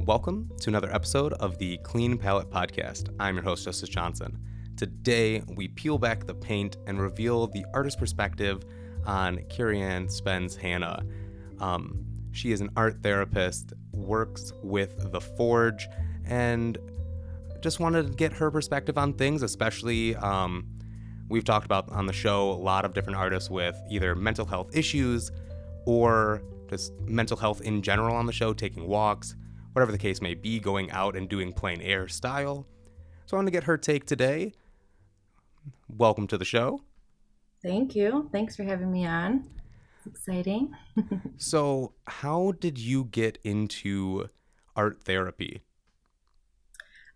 Welcome to another episode of the Clean Palette Podcast. I'm your host, Justice Johnson. Today, we peel back the paint and reveal the artist perspective on Karianne Spens-Hanna. She is an art therapist, works with The Forge, and just wanted to get her perspective on things, especially we've talked about on the show a lot of different artists with either mental health issues or just mental health in general on the show, taking walks, whatever the case may be, going out and doing plein air style. So I want to get her take today. Welcome to the show. Thank you. Thanks for having me on. It's exciting. So how did you get into art therapy?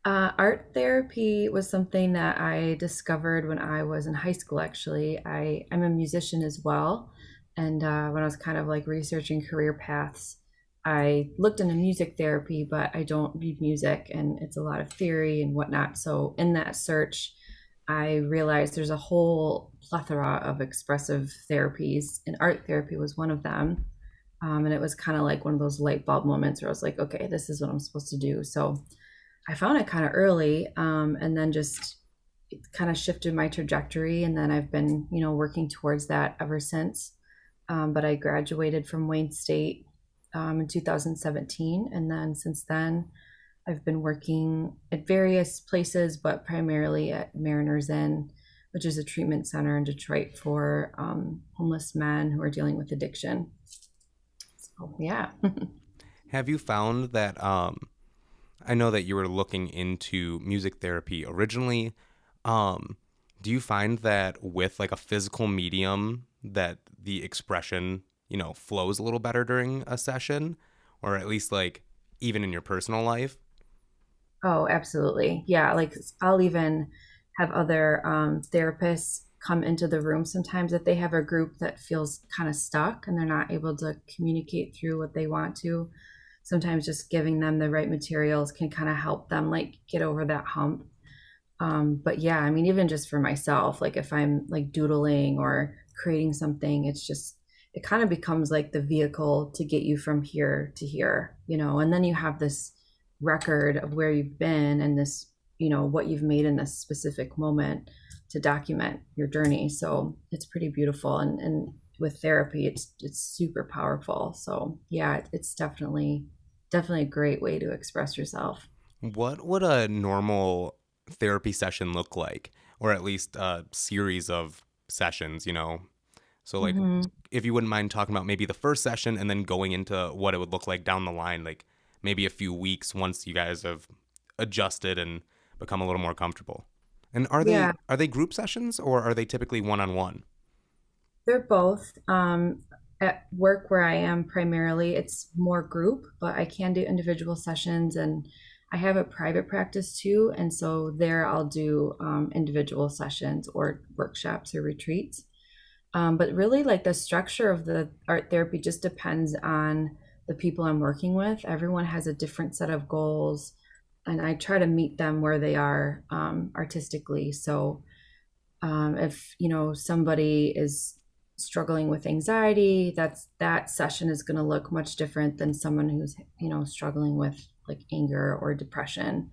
Art therapy was something that I discovered when I was in high school, actually. I'm a musician as well. And when I was kind of like researching career paths, I looked into music therapy, but I don't read music and it's a lot of theory and whatnot. So in that search, I realized there's a whole plethora of expressive therapies, and art therapy was one of them. And it was kind of like one of those light bulb moments where I was like, okay, this is what I'm supposed to do. So I found it kind of early, and then just it kind of shifted my trajectory. And then I've been, working towards that ever since. But I graduated from Wayne State in 2017. And then since then, I've been working at various places, but primarily at Mariners Inn, which is a treatment center in Detroit for homeless men who are dealing with addiction. So, yeah. Have you found that, I know that you were looking into music therapy originally. Do you find that with like a physical medium that the expression, flows a little better during a session, or at least like even in your personal life? Oh, absolutely. Yeah. Like I'll even have other therapists come into the room sometimes if they have a group that feels kind of stuck and they're not able to communicate through what they want to. Sometimes just giving them the right materials can kind of help them like get over that hump. But yeah, I mean, even just for myself, like if I'm like doodling or creating something, it kind of becomes like the vehicle to get you from here to here, and then you have this record of where you've been and this, what you've made in this specific moment to document your journey. So it's pretty beautiful. And with therapy, it's super powerful. So yeah, it's definitely a great way to express yourself. What would a normal therapy session look like? Or at least a series of sessions? So like hmm if you wouldn't mind talking about maybe the first session and then going into what it would look like down the line, like maybe a few weeks once you guys have adjusted and become a little more comfortable. And are they Yeah, are they group sessions or are they typically one-on-one? they're both. At work where I am primarily, it's more group, but I can do individual sessions, and I have a private practice too. And so there I'll do individual sessions or workshops or retreats. But really, like the structure of the art therapy just depends on the people I'm working with. Everyone has a different set of goals, and I try to meet them where they are artistically. So if somebody is struggling with anxiety, that session is going to look much different than someone who's struggling with like anger or depression.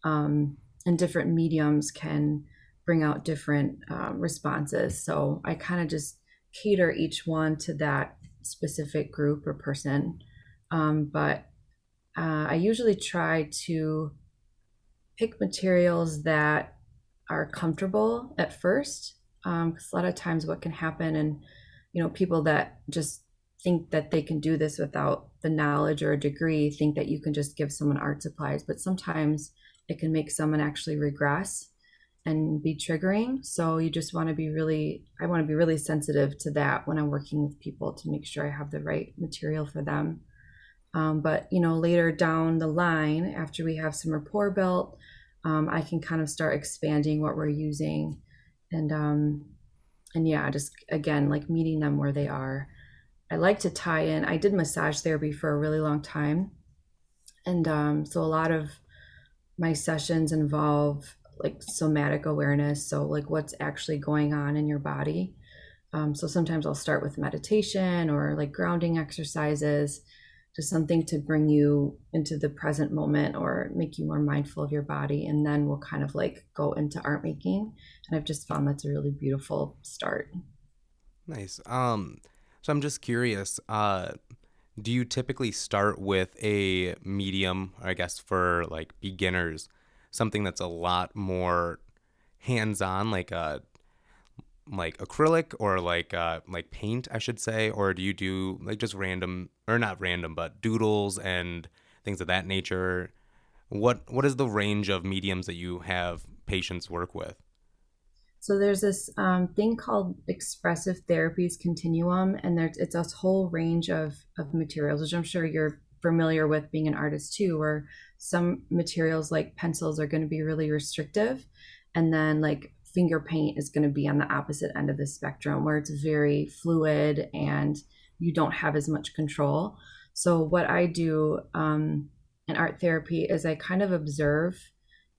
And different mediums can bring out different responses. So I kind of just cater each one to that specific group or person. But I usually try to pick materials that are comfortable at first. Because a lot of times what can happen, and people that just think that they can do this without the knowledge or a degree think that you can just give someone art supplies, but sometimes it can make someone actually regress and be triggering. So you just want to be really, I want to be really sensitive to that when I'm working with people to make sure I have the right material for them. But later down the line, after we have some rapport built, I can kind of start expanding what we're using, and yeah, just again like meeting them where they are. I like to tie in. I did massage therapy for a really long time, and so a lot of my sessions involve like somatic awareness, so like what's actually going on in your body. So sometimes I'll start with meditation or like grounding exercises, just something to bring you into the present moment or make you more mindful of your body. And then we'll kind of like go into art making. And I've just found that's a really beautiful start. Nice. So I'm just curious, do you typically start with a medium, I guess for like beginners, something that's a lot more hands-on, like acrylic or like paint, I should say, or do you do like just random or not random, but doodles and things of that nature? What is the range of mediums that you have patients work with? So there's this thing called expressive therapies continuum, and it's a whole range of materials, which I'm sure you're familiar with being an artist too, where some materials like pencils are going to be really restrictive, and then like finger paint is going to be on the opposite end of the spectrum, where it's very fluid and you don't have as much control. So what I do in art therapy is I kind of observe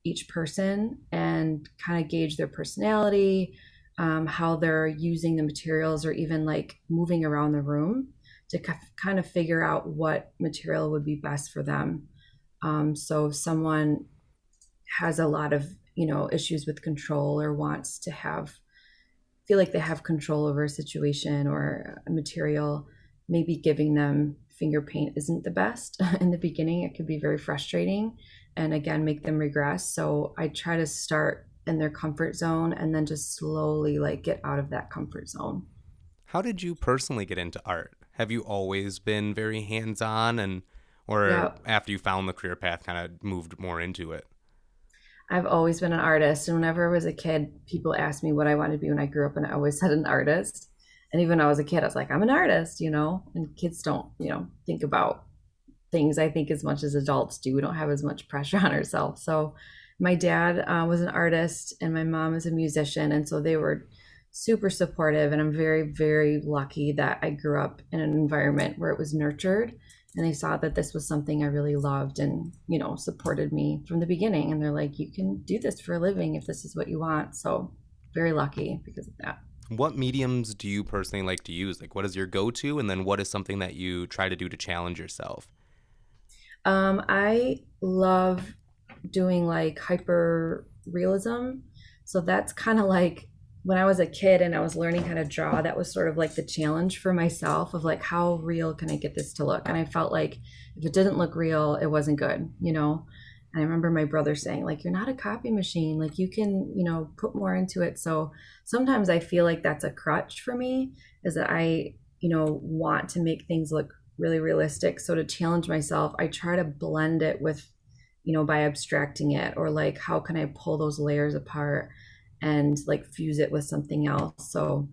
each person and kind of gauge their personality, how they're using the materials, or even like moving around the room to kind of figure out what material would be best for them. So if someone has a lot of, issues with control or wants to feel like they have control over a situation or a material, maybe giving them finger paint isn't the best in the beginning. It could be very frustrating and again make them regress. So I try to start in their comfort zone and then just slowly like get out of that comfort zone. How did you personally get into art? Have you always been very hands-on and or Yeah, after you found the career path kind of moved more into it? I've always been an artist. And whenever I was a kid, people asked me what I wanted to be when I grew up, and I always said an artist. And even when I was a kid, I was like, I'm an artist. And kids don't, think about things I think as much as adults do. We don't have as much pressure on ourselves. So my dad was an artist and my mom is a musician. And so they were super supportive. And I'm very, very lucky that I grew up in an environment where it was nurtured. And they saw that this was something I really loved and, supported me from the beginning. And they're like, you can do this for a living if this is what you want. So very lucky because of that. What mediums do you personally like to use? Like what is your go-to and then what is something that you try to do to challenge yourself? I love doing like hyper realism. So that's kind of like when I was a kid and I was learning how to draw, that was sort of like the challenge for myself of like, how real can I get this to look? And I felt like if it didn't look real, it wasn't good. And I remember my brother saying, like, you're not a copy machine. Like, you can, put more into it. So sometimes I feel like that's a crutch for me, is that I, want to make things look really realistic. So to challenge myself, I try to blend it with, by abstracting it, or like, how can I pull those layers apart and like fuse it with something else. So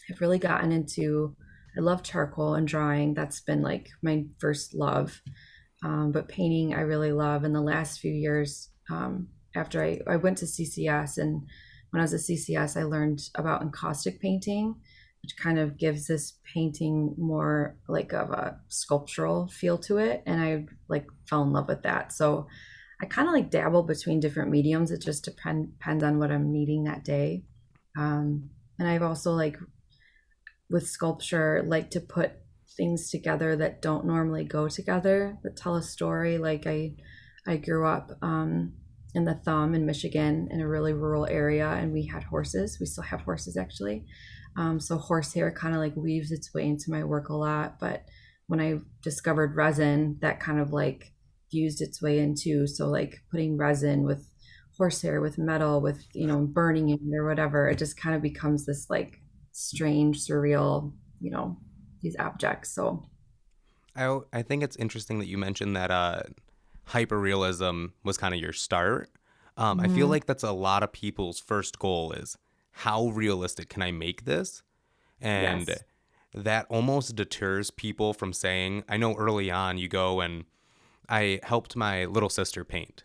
I've really gotten into, I love charcoal and drawing. That's been like my first love. But painting, I really love. In the last few years, after I went to CCS, and when I was at CCS, I learned about encaustic painting, which kind of gives this painting more like of a sculptural feel to it. And I like fell in love with that. So I kind of like dabble between different mediums. It just depends on what I'm needing that day. And I've also like with sculpture like to put things together that don't normally go together, that tell a story. Like I grew up in the Thumb in Michigan in a really rural area, and we had horses. We still have horses actually. So horsehair kind of like weaves its way into my work a lot. But when I discovered resin, that kind of like fused its way into, so like putting resin with horsehair, with metal, with burning it or whatever, it just kind of becomes this like strange, surreal, these objects. So I think it's interesting that you mentioned that hyperrealism was kind of your start. I feel mhm. like that's a lot of people's first goal is how realistic can I make this? And Yes. that almost deters people from saying, I know early on you go and I helped my little sister paint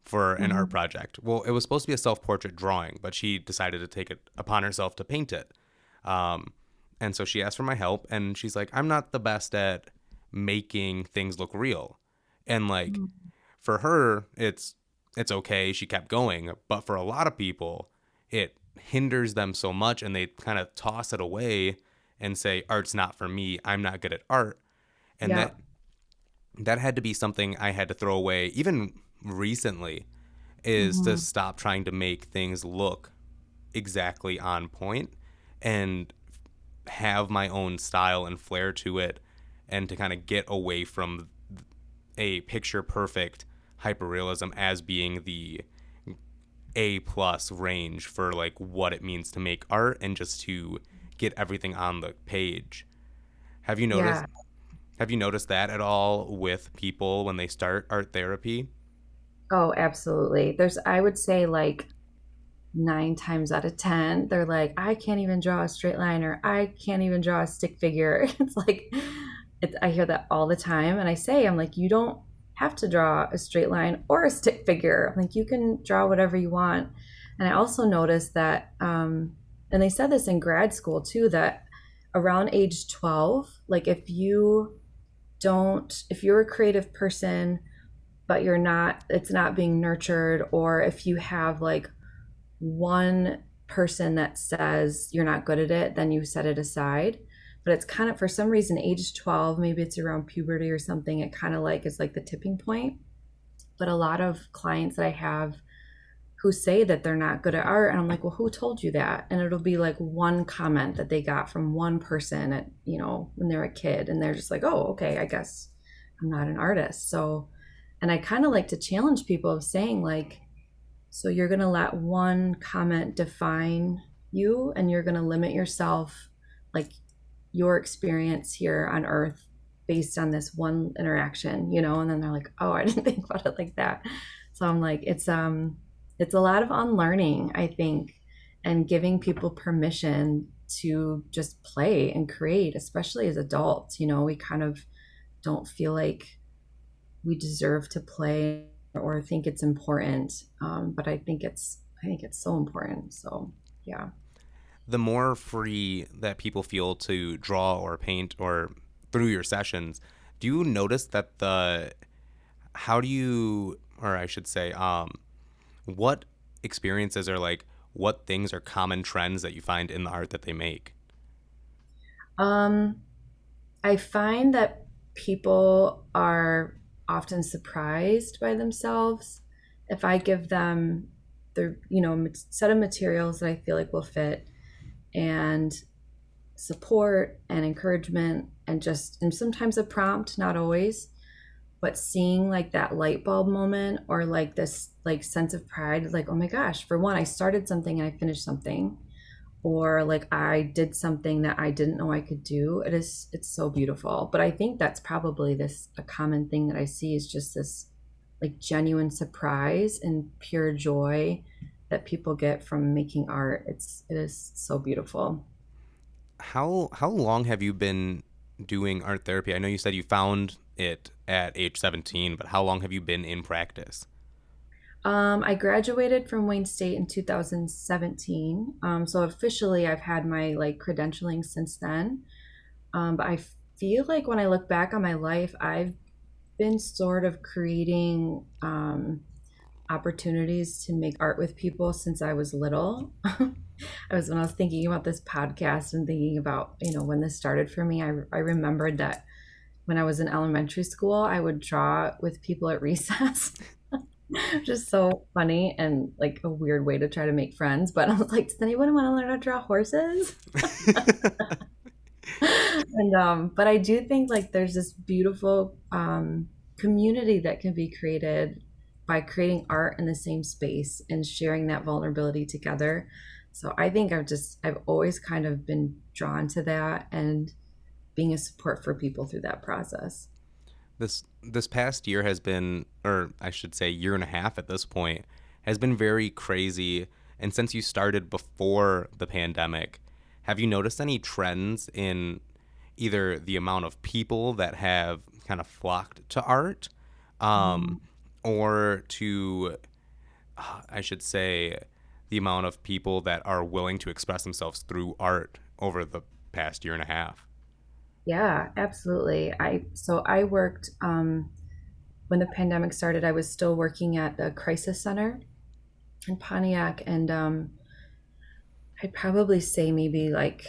for an art Mhm. project. Well, it was supposed to be a self portrait drawing, but she decided to take it upon herself to paint it. Um, and so she asked for my help, and she's like, I'm not the best at making things look real. And like Mhm. for her, it's okay. She kept going, but for a lot of people, it hinders them so much, and they kind of toss it away and say, "Art's not for me. I'm not good at art." And Yeah. that had to be something I had to throw away even recently, is to Hmm. stop trying to make things look exactly on point and have my own style and flair to it, and to kind of get away from a picture perfect hyperrealism as being the A plus range for like what it means to make art, and just to get everything on the page. Have you noticed Yeah. have you noticed that at all with people when they start art therapy? Oh, absolutely. I would say like 9 times out of 10, they're like, I can't even draw a straight line or I can't even draw a stick figure. It's like, I hear that all the time. And I'm like, you don't have to draw a straight line or a stick figure. I'm like, you can draw whatever you want. And I also noticed that, and they said this in grad school too, that around age 12, like if you're a creative person, but it's not being nurtured, or if you have like one person that says you're not good at it, then you set it aside. But it's kind of, for some reason, age 12, maybe it's around puberty or something, it kind of like is like the tipping point. But a lot of clients that I have who say that they're not good at art, and I'm like, well, who told you that? And it'll be like one comment that they got from one person at, when they're a kid, and they're just like, oh, okay, I guess I'm not an artist. So, and I kind of like to challenge people of saying like, so you're going to let one comment define you, and you're going to limit yourself, like your experience here on earth, based on this one interaction, and then they're like, "Oh, I didn't think about it like that." So I'm like, it's a lot of unlearning, I think, and giving people permission to just play and create, especially as adults. We kind of don't feel like we deserve to play or think it's important. But I think it's so important. So yeah. The more free that people feel to draw or paint or through your sessions, do you notice that how do you, or I should say, what experiences are like, what things are common trends that you find in the art that they make? Um, I find that people are often surprised by themselves if I give them set of materials that I feel like will fit, and support and encouragement, and sometimes a prompt, not always, but seeing like that light bulb moment, or like this like sense of pride, like, oh my gosh, for one, I started something and I finished something, or like I did something that I didn't know I could do. It's so beautiful. But I think that's probably this a common thing that I see, is just this like genuine surprise and pure joy that people get from making art. It is so beautiful. How long have you been doing art therapy? I know you said you found it at age 17, but how long have you been in practice? I graduated from Wayne State in 2017. So officially, I've had my like credentialing since then. But I feel like when I look back on my life, I've been sort of creating opportunities to make art with people since I was little. When I was thinking about this podcast and thinking about, when this started for me, I remembered that when I was in elementary school, I would draw with people at recess. Just so funny and like a weird way to try to make friends. But I was like, does anyone want to learn how to draw horses? And but I do think like there's this beautiful community that can be created by creating art in the same space and sharing that vulnerability together. So I think I've always kind of been drawn to that, and being a support for people through that process. This past year has been, or I should say year and a half at this point, has been very crazy. And since you started before the pandemic, have you noticed any trends in either the amount of people that have kind of flocked to art, Mhm. um, or to, I should say, the amount of people that are willing to express themselves through art over the past year and a half? Yeah, absolutely. I worked when the pandemic started. I was still working at the crisis center in Pontiac, and I'd probably say maybe like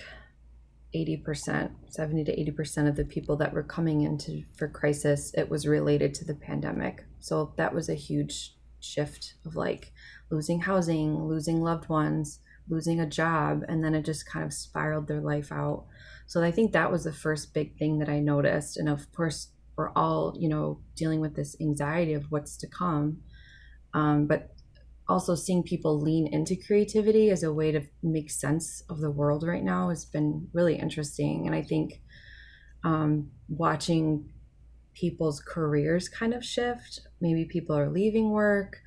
80%, 70 to 80% of the people that were coming into for crisis, it was related to the pandemic. So that was a huge shift of like losing housing, losing loved ones, losing a job, and then it just kind of spiraled their life out. So I think that was the first big thing that I noticed. And of course, we're all, dealing with this anxiety of what's to come. But also seeing people lean into creativity as a way to make sense of the world right now has been really interesting. And I think watching people's careers kind of shift, maybe people are leaving work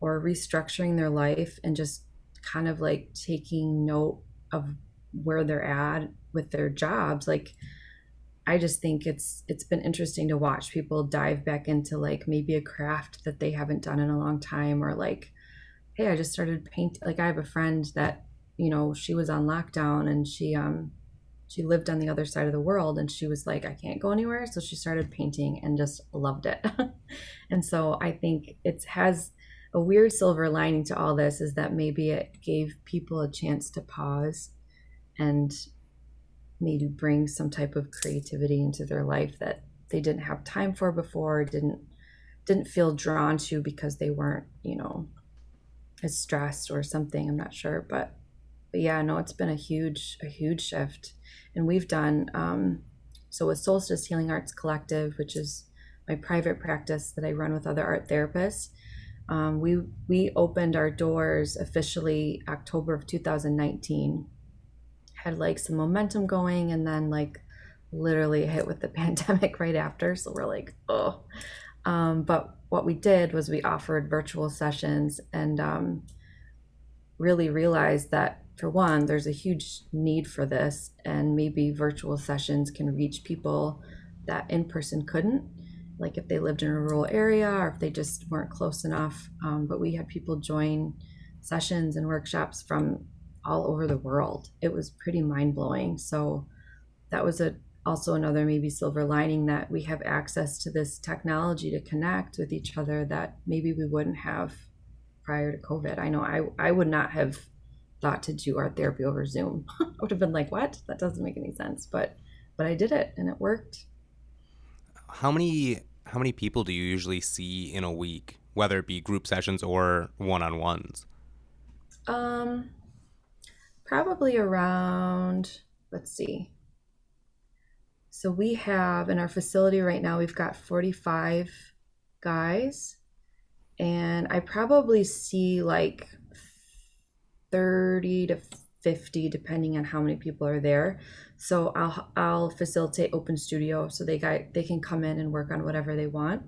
or restructuring their life and just kind of like taking note of where they're at with their jobs. Like, I just think it's been interesting to watch people dive back into like maybe a craft that they haven't done in a long time, or like, hey, I just started paint. Like, I have a friend that, she was on lockdown, and she lived on the other side of the world, and she was like, I can't go anywhere, so she started painting and just loved it. And so I think it has a weird silver lining to all this, is that maybe it gave people a chance to pause and maybe bring some type of creativity into their life that they didn't have time for before, didn't feel drawn to because they weren't, as stressed or something. I'm not sure, but yeah, no, it's been a huge shift. And we've done so with Solstice Healing Arts Collective, which is my private practice that I run with other art therapists. We opened our doors officially October of 2019. Had like some momentum going, and then like literally hit with the pandemic right after. So we're like, oh. But what we did was we offered virtual sessions, and really realized that, for one, there's a huge need for this, and maybe virtual sessions can reach people that in person couldn't, like if they lived in a rural area or if they just weren't close enough. But we had people join sessions and workshops from all over the world. It was pretty mind blowing. So that was also another maybe silver lining, that we have access to this technology to connect with each other that maybe we wouldn't have prior to COVID. I know I would not have thought to do art therapy over Zoom. I would have been like, what? That doesn't make any sense. But I did it, and it worked. How many people do you usually see in a week, whether it be group sessions or one-on-ones? Um, Probably around, let's see. So we have in our facility right now, we've got 45 guys, and I probably see like 30 to 50 depending on how many people are there. So I'll facilitate open studio, so they can come in and work on whatever they want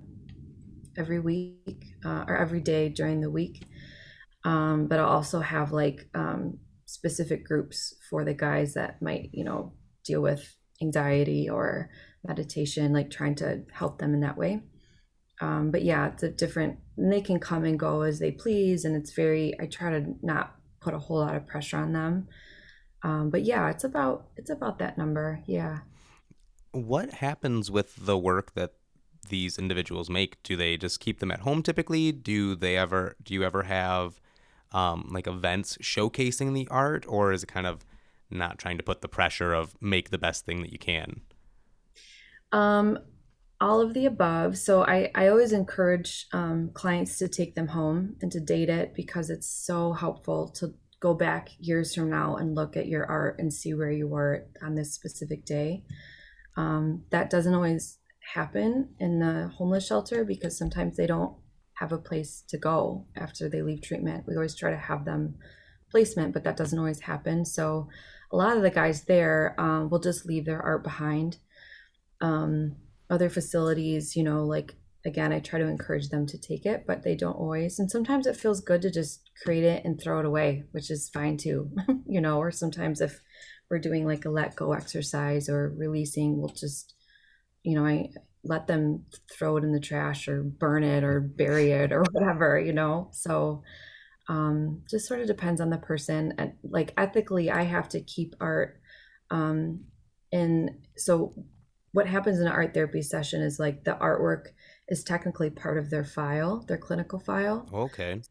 every week, or every day during the week. But I'll also have like specific groups for the guys that might, deal with anxiety or meditation, like trying to help them in that way. But yeah, it's a different, and they can come and go as they please. And I try to not put a whole lot of pressure on them. But yeah, it's about that number. Yeah. What happens with the work that these individuals make? Do they just keep them at home typically? Do you ever have like events showcasing the art, or is it kind of not trying to put the pressure of make the best thing that you can? Um, all of the above. So I always encourage clients to take them home and to date it, because it's so helpful to go back years from now and look at your art and see where you were on this specific day. That doesn't always happen in the homeless shelter, because sometimes they don't have a place to go after they leave treatment. We always try to have them placement, but that doesn't always happen. So a lot of the guys there will just leave their art behind. Other facilities, like, again, I try to encourage them to take it, but they don't always. And sometimes it feels good to just create it and throw it away, which is fine too. Or sometimes if we're doing like a let go exercise or releasing, we'll just, I let them throw it in the trash or burn it or bury it or whatever. So just sort of depends on the person. And like ethically, I have to keep art. And so what happens in an art therapy session is like the artwork is technically part of their file, their clinical file. Okay.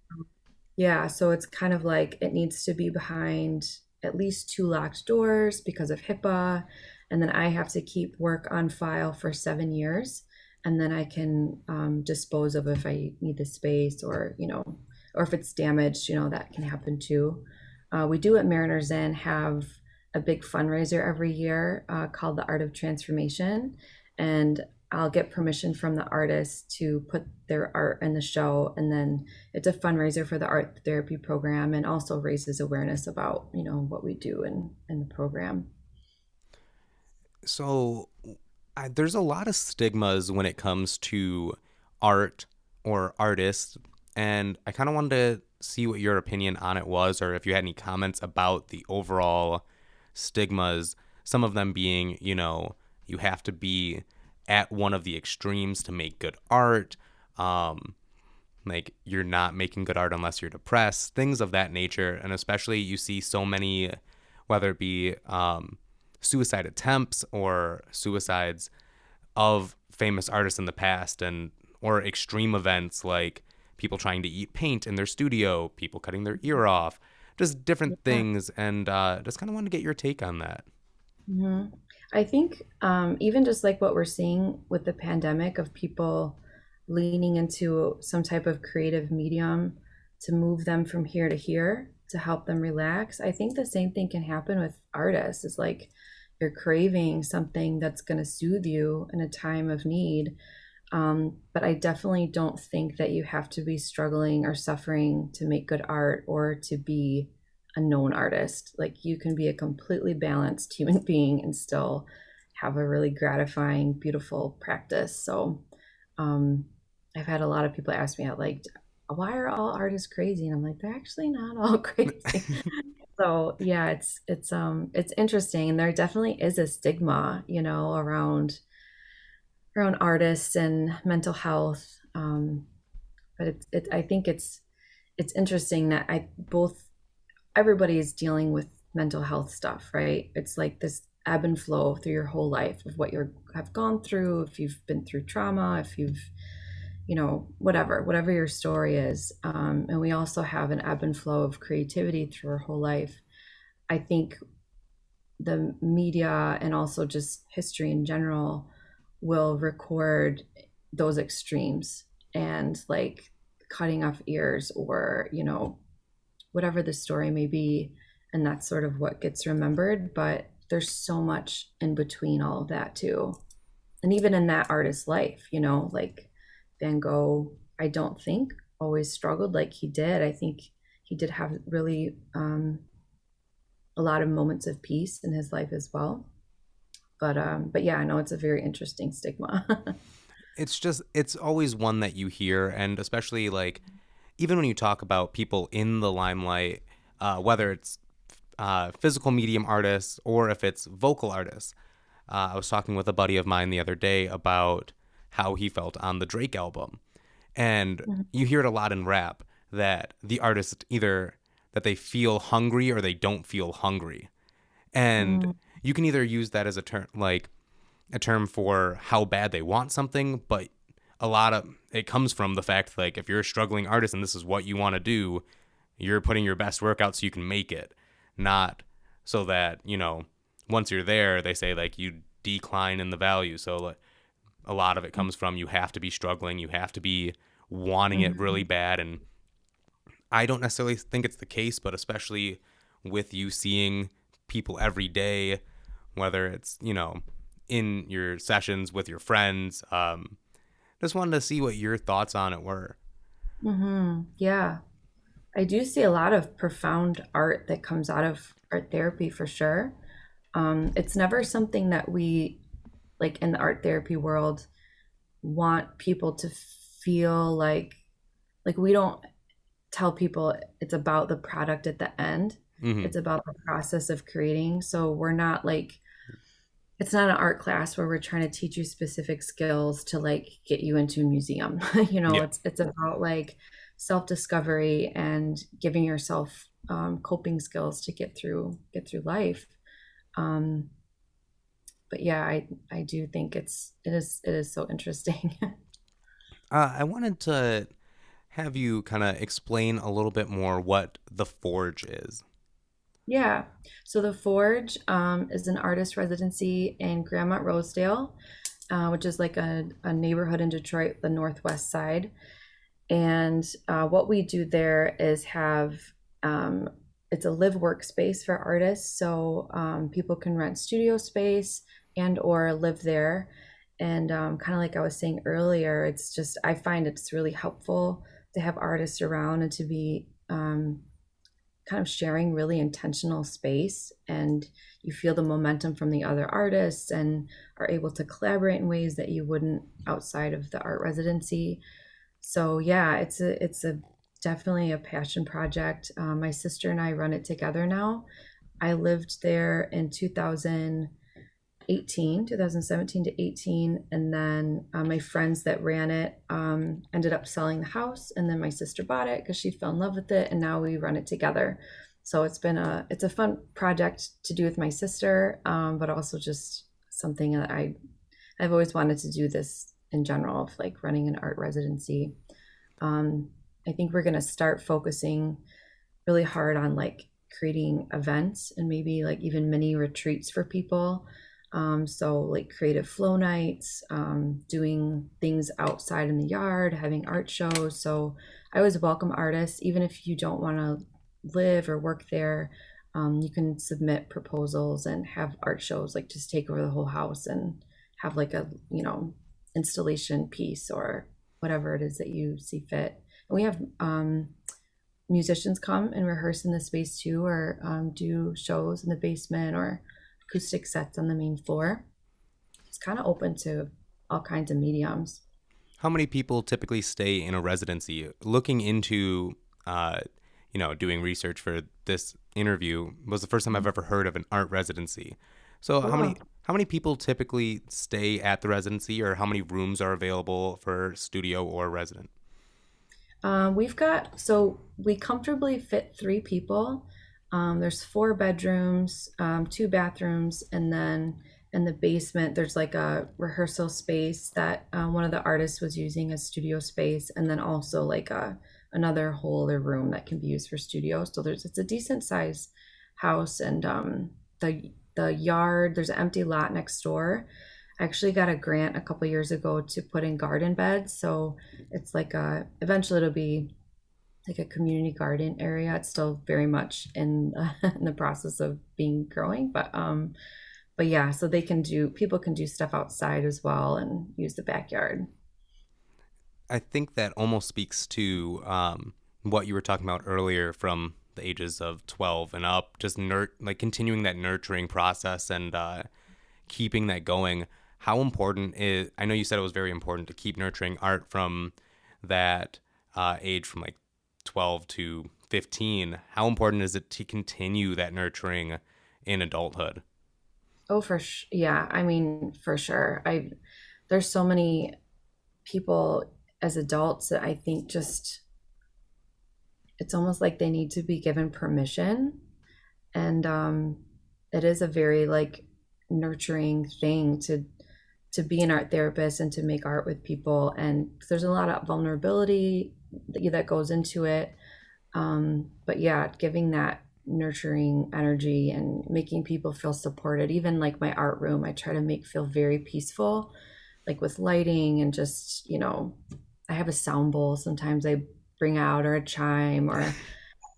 Yeah, so it's kind of like it needs to be behind at least 2 locked doors because of HIPAA, and then I have to keep work on file for 7 years, and then I can dispose of if I need the space, or or if it's damaged, that can happen too. We do at Mariners Inn have a big fundraiser every year called the Art of Transformation, and I'll get permission from the artists to put their art in the show, and then it's a fundraiser for the art therapy program, and also raises awareness about what we do in the program. So there's a lot of stigmas when it comes to art or artists, and I kind of wanted to see what your opinion on it was, or if you had any comments about the overall stigmas. Some of them being, you have to be at one of the extremes to make good art. Like, you're not making good art unless you're depressed, things of that nature. And especially you see so many, whether it be suicide attempts or suicides of famous artists in the past, and or extreme events like people trying to eat paint in their studio, people cutting their ear off, just different Yeah. things. And just kind of wanted to get your take on that. Mhm. I think even just like what we're seeing with the pandemic, of people leaning into some type of creative medium to move them from here to here to help them relax. I think the same thing can happen with artists. It's like you're craving something that's going to soothe you in a time of need. But I definitely don't think that you have to be struggling or suffering to make good art or to be a known artist. Like, you can be a completely balanced human being and still have a really gratifying, beautiful practice. So um, I've had a lot of people ask me, like, why are all artists crazy? And I'm like, they're actually not all crazy. So yeah, it's interesting, and there definitely is a stigma, around artists and mental health. But I think it's interesting that everybody is dealing with mental health stuff, right? It's like this ebb and flow through your whole life of what you have gone through, if you've been through trauma, if you've, whatever your story is. And we also have an ebb and flow of creativity through our whole life. I think the media and also just history in general will record those extremes, and like cutting off ears, or whatever the story may be, and that's sort of what gets remembered. But there's so much in between all of that too, and even in that artist's life, like Van Gogh, I don't think always struggled like he did. I think he did have really a lot of moments of peace in his life as well. But yeah, I know it's a very interesting stigma. It's always one that you hear, and especially like even when you talk about people in the limelight, whether it's physical medium artists or if it's vocal artists. I was talking with a buddy of mine the other day about how he felt on the Drake album. And you hear it a lot in rap that the artist either that they feel hungry or they don't feel hungry. And Mm, you can either use that as a term for how bad they want something, but a lot of it comes from the fact, like, if you're a struggling artist and this is what you want to do, you're putting your best work out so you can make it, not so that, once you're there, they say like you decline in the value. So like, a lot of it comes from you have to be struggling, you have to be wanting it really mhm, bad. And I don't necessarily think it's the case, but especially with you seeing people every day, whether it's, in your sessions with your friends, just wanted to see what your thoughts on it were. yeah, I do see a lot of profound art that comes out of art therapy for sure. It's never something that we, like in the art therapy world, want people to feel like we don't tell people it's about the product at the end. Hmm. It's about the process of creating. So we're not like, it's not an art class where we're trying to teach you specific skills to like get you into a museum. Yeah. It's about like self-discovery and giving yourself coping skills to get through life. Um, but yeah, I do think it is so interesting. I wanted to have you kind of explain a little bit more what the Forge is. Yeah. So the Forge is an artist residency in Grandmont Rosedale, which is like a neighborhood in Detroit, the northwest side. And what we do there is have um, it's a live workspace for artists, so people can rent studio space and or live there. And kind of like I was saying earlier, it's just I find it's really helpful to have artists around and to be kind of sharing really intentional space, and you feel the momentum from the other artists and are able to collaborate in ways that you wouldn't outside of the art residency. So yeah, it's a definitely a passion project. My sister and I run it together now. I lived there in 2017 to 18, and then my friends that ran it ended up selling the house, and then my sister bought it because she fell in love with it, and now we run it together. So it's a fun project to do with my sister, but also just something that I've always wanted to do this in general of like running an art residency. um, I think we're going to start focusing really hard on like creating events and maybe like even mini retreats for people. So like creative flow nights, doing things outside in the yard, having art shows. So I always welcome artists, even if you don't want to live or work there. You can submit proposals and have art shows, like just take over the whole house and have like a, installation piece or whatever it is that you see fit. And we have musicians come and rehearse in the space too, or do shows in the basement or acoustic sets on the main floor. It's kind of open to all kinds of mediums. How many people typically stay in a residency? Looking into, uh, doing research for this interview was the first time I've ever heard of an art residency. So Cool. how many people typically stay at the residency, or how many rooms are available for studio or resident? So we comfortably fit three people. There's four bedrooms, two bathrooms, and then in the basement, there's like a rehearsal space that one of the artists was using as studio space, and then also like another whole other room that can be used for studio. So it's a decent size house, and the yard, there's an empty lot next door. I actually got a grant a couple years ago to put in garden beds, so it's like eventually it'll be like a community garden area. It's still very much in, in the process of being growing, but yeah, so people can do stuff outside as well and use the backyard. I think that almost speaks to what you were talking about earlier from the ages of 12 and up, just like continuing that nurturing process and keeping that going. How important is, I know you said it was very important to keep nurturing art from that age from like 12 to 15. How important is it to continue that nurturing in adulthood? Oh, yeah. I mean, for sure. There's so many people as adults that I think just it's almost like they need to be given permission, and it is a very like nurturing thing to be an art therapist and to make art with people, and there's a lot of vulnerability that goes into it. But yeah, giving that nurturing energy and making people feel supported. Even like my art room, I try to make feel very peaceful, like with lighting and just, I have a sound bowl sometimes I bring out, or a chime, or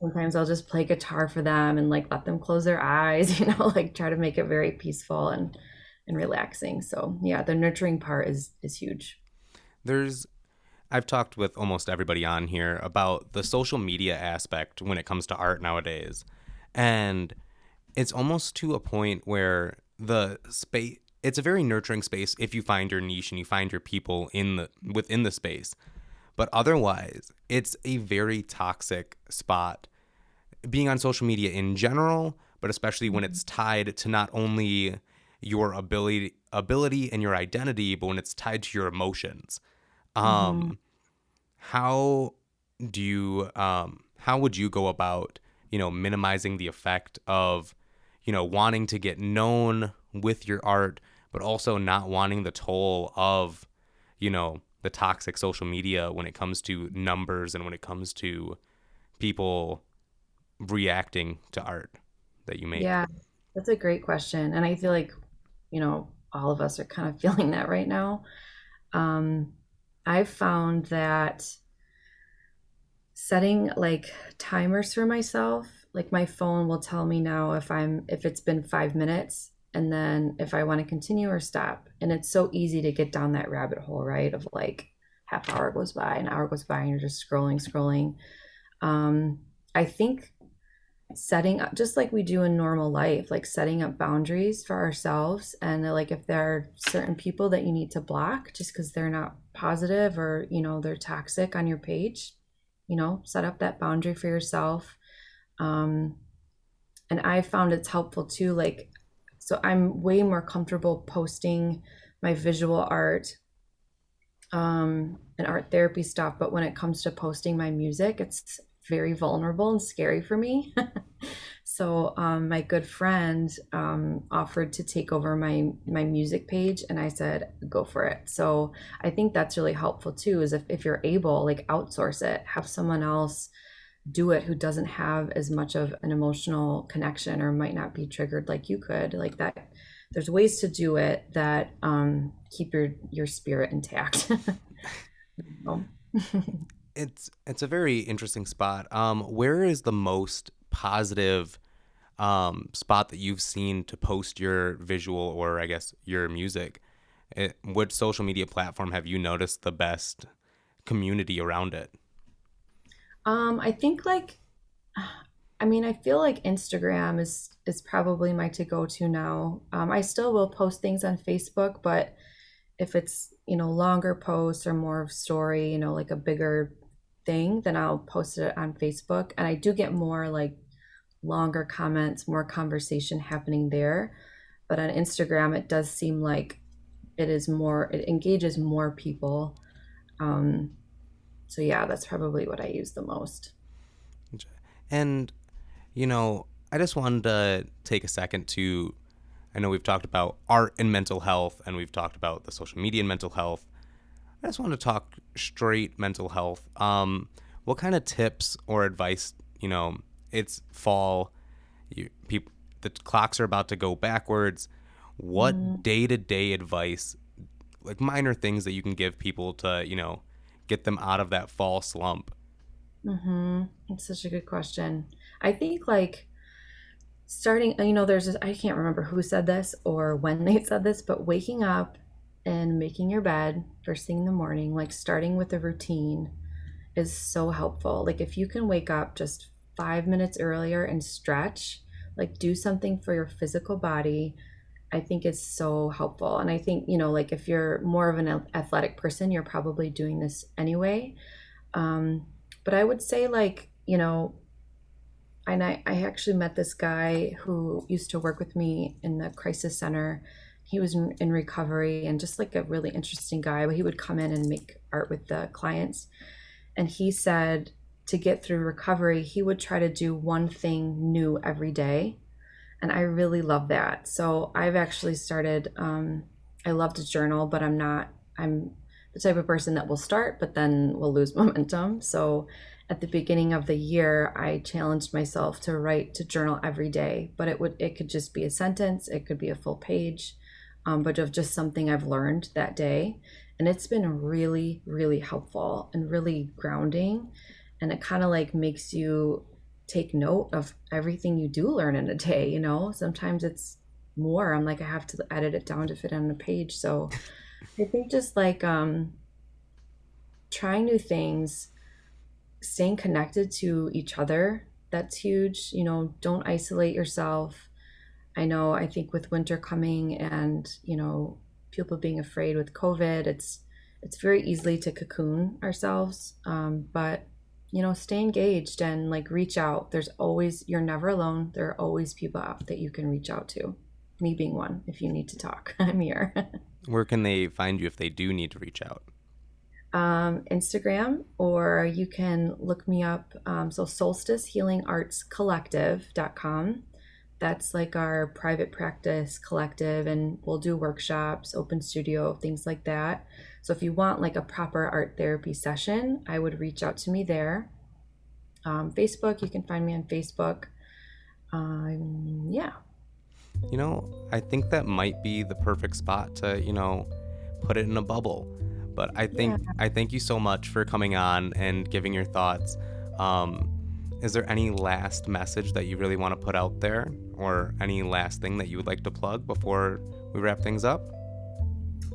sometimes I'll just play guitar for them and like let them close their eyes, like try to make it very peaceful and relaxing. So yeah, the nurturing part is huge. There's I've talked with almost everybody on here about the social media aspect when it comes to art nowadays. And it's almost to a point where the space it's a very nurturing space if you find your niche and you find your people within the space. But otherwise, it's a very toxic spot being on social media in general, but especially when it's tied to not only your ability and your identity, but when it's tied to your emotions. Mm-hmm. Um, how how would you go about, minimizing the effect of, wanting to get known with your art, but also not wanting the toll of, the toxic social media when it comes to numbers and when it comes to people reacting to art that you make? Yeah, that's a great question. And I feel like, all of us are kind of feeling that right now. Um, I've found that setting like timers for myself, like my phone will tell me now if it's been 5 minutes and then if I want to continue or stop. And it's so easy to get down that rabbit hole, right? Of like half hour goes by, an hour goes by, and you're just scrolling. Um, I think setting up just like we do in normal life, like setting up boundaries for ourselves, and like if there are certain people that you need to block just because they're not positive or they're toxic on your page, set up that boundary for yourself. um and I found it's helpful too, like, so I'm way more comfortable posting my visual art and art therapy stuff, but when it comes to posting my music, it's very vulnerable and scary for me. So my good friend offered to take over my music page, and I said, go for it. So I think that's really helpful too, is if you're able, like, outsource it, have someone else do it who doesn't have as much of an emotional connection or might not be triggered like you could, like that. There's ways to do it that keep your spirit intact. It's a very interesting spot. Where is the most positive spot that you've seen to post your visual, or I guess your music? What social media platform have you noticed the best community around it? I think, like, I mean, I feel like Instagram is probably my to go to now. I still will post things on Facebook, but if it's longer posts or more of story, like a bigger thing, then I'll post it on Facebook, and I do get more like longer comments, more conversation happening there. But on Instagram, it does seem like it engages more people. Um, so yeah, that's probably what I use the most. And I just wanted to take a second to. I know we've talked about art and mental health, and we've talked about the social media and mental health. I just want to talk straight mental health. What kind of tips or advice? It's fall. People, the clocks are about to go backwards. What Mm-hmm. day-to-day advice, like minor things that you can give people to, get them out of that fall slump? Mm-hmm. It's such a good question. I think, like, starting, there's this, I can't remember who said this or when they said this, but waking up and making your bed first thing in the morning, like starting with a routine, is so helpful. Like, if you can wake up just 5 minutes earlier and stretch, like do something for your physical body, I think it's so helpful. And I think, like, if you're more of an athletic person, you're probably doing this anyway. Um, but I would say, like, and I actually met this guy who used to work with me in the crisis center. He was in recovery and just like a really interesting guy, but he would come in and make art with the clients. And he said to get through recovery, he would try to do one thing new every day. And I really love that. So I've actually started, I love to journal, but I'm the type of person that will start, but then will lose momentum. So at the beginning of the year, I challenged myself to journal every day, but it could just be a sentence, it could be a full page, but of just something I've learned that day. And it's been really, really helpful and really grounding. And it kind of like makes you take note of everything you do learn in a day. Sometimes it's more. I'm like, I have to edit it down to fit on a page. So I think just like trying new things, staying connected to each other, that's huge. Don't isolate yourself. I think with winter coming and, people being afraid with COVID, it's very easily to cocoon ourselves. But stay engaged and like reach out. You're never alone. There are always people out that you can reach out to. Me being one. If you need to talk, I'm here. Where can they find you if they do need to reach out? Instagram, or you can look me up. So solsticehealingartscollective.com. That's like our private practice collective, and we'll do workshops, open studio, things like that. So if you want like a proper art therapy session, I would reach out to me there. Facebook, you can find me on Facebook. Yeah. I think that might be the perfect spot to, put it in a bubble. But Yeah. I thank you so much for coming on and giving your thoughts. Um, is there any last message that you really want to put out there, or any last thing that you would like to plug before we wrap things up?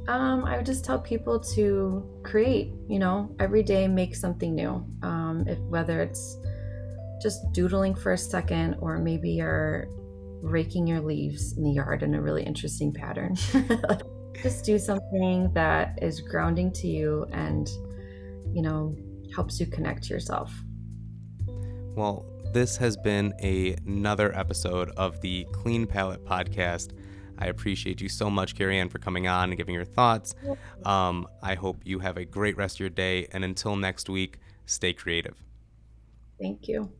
I would just tell people to create, every day make something new. If whether it's just doodling for a second, or maybe you're raking your leaves in the yard in a really interesting pattern. Just do something that is grounding to you and, you know, helps you connect to yourself. Well, this has been another episode of the Clean Palette podcast. I appreciate you so much, Karianne, for coming on and giving your thoughts. I hope you have a great rest of your day. And until next week, stay creative. Thank you.